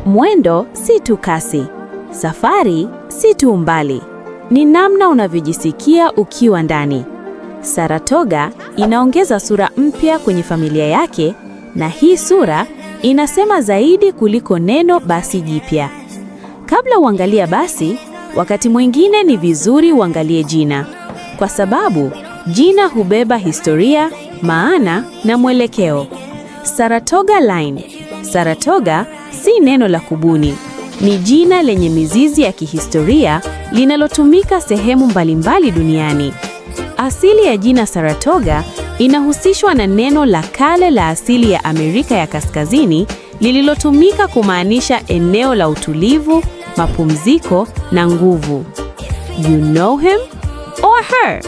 Mwendo si tu kasi. Safari si tu umbali. Ni namna unavyojisikia ukiwa ndani. Saratoga inaongeza sura mpya kwenye familia yake, na hii sura inasema zaidi kuliko neno basi jipya. Kabla uangalia basi, wakati mwingine ni vizuri uangalie jina, kwa sababu jina hubeba historia, maana na mwelekeo. Saratoga Line. Saratoga si neno la kubuni. Ni jina lenye mizizi ya kihistoria linalotumika sehemu mbalimbali duniani. Asili ya jina Saratoga inahusishwa na neno la kale la asili ya Amerika ya Kaskazini lililotumika kumaanisha eneo la utulivu, mapumziko na nguvu. You know him or her?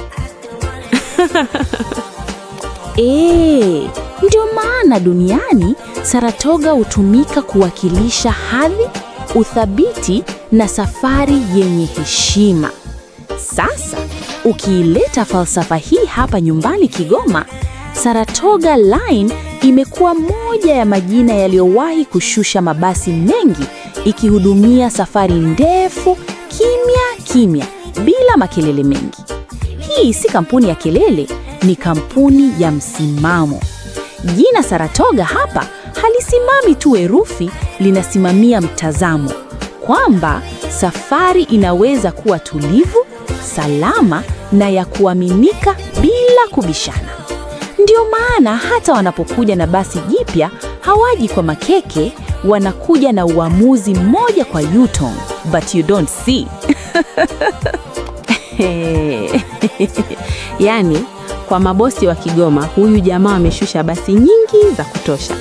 Ndio maana duniani Saratoga hutumika kuwakilisha hadhi, uthabiti na safari yenye heshima. Sasa, ukiileta falsafa hii hapa nyumbani Kigoma, Saratoga Line imekuwa moja ya majina yaliyowahi kushusha mabasi mengi, ikihudumia safari ndefu kimya kimya bila makelele mengi. Hii si kampuni ya kelele, ni kampuni ya msimamo. Jina Saratoga hapa halisimami tu herufi, linasimamia mtazamo kwamba safari inaweza kuwa tulivu, salama na ya kuaminika bila kubishana. Ndio maana hata wanapokuja na basi jipya hawaji kwa makeke, wanakuja na uamuzi mmoja kwa U-turn, but you don't see. Yaani, kwa mabosi wa Kigoma, huyu jamaa ameshusha basi nyingi za kutosha.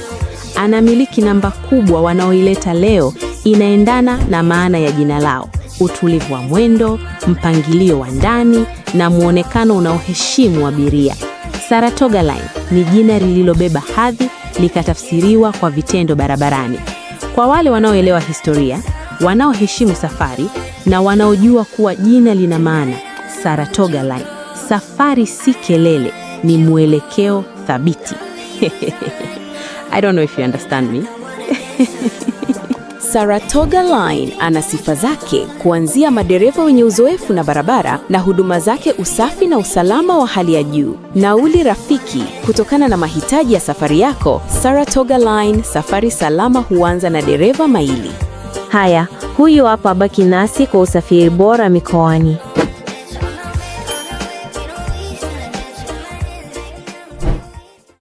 Anamiliki namba kubwa wanaoileta leo inaendana na maana ya jina lao. Utulivu wa mwendo, mpangilio wa ndani na muonekano unaoheshimu abiria. Saratoga Line ni jina lililobeba hadhi likatafsiriwa kwa vitendo barabarani. Kwa wale wanaoelewa historia, wanaoheshimu safari na wanaojua kuwa jina lina maana. Saratoga Line. Safari si kelele, ni mwelekeo thabiti. I don't know if you understand me. Saratoga Line ana sifa zake, kuanzia madereva wenye uzoefu na barabara, na huduma zake usafi na usalama wa hali ya juu. Nauli rafiki kutokana na mahitaji ya safari yako. Saratoga Line, safari salama huanza na dereva mahiri. Haya, huyu hapa baki nasi kwa usafiri bora mikoani.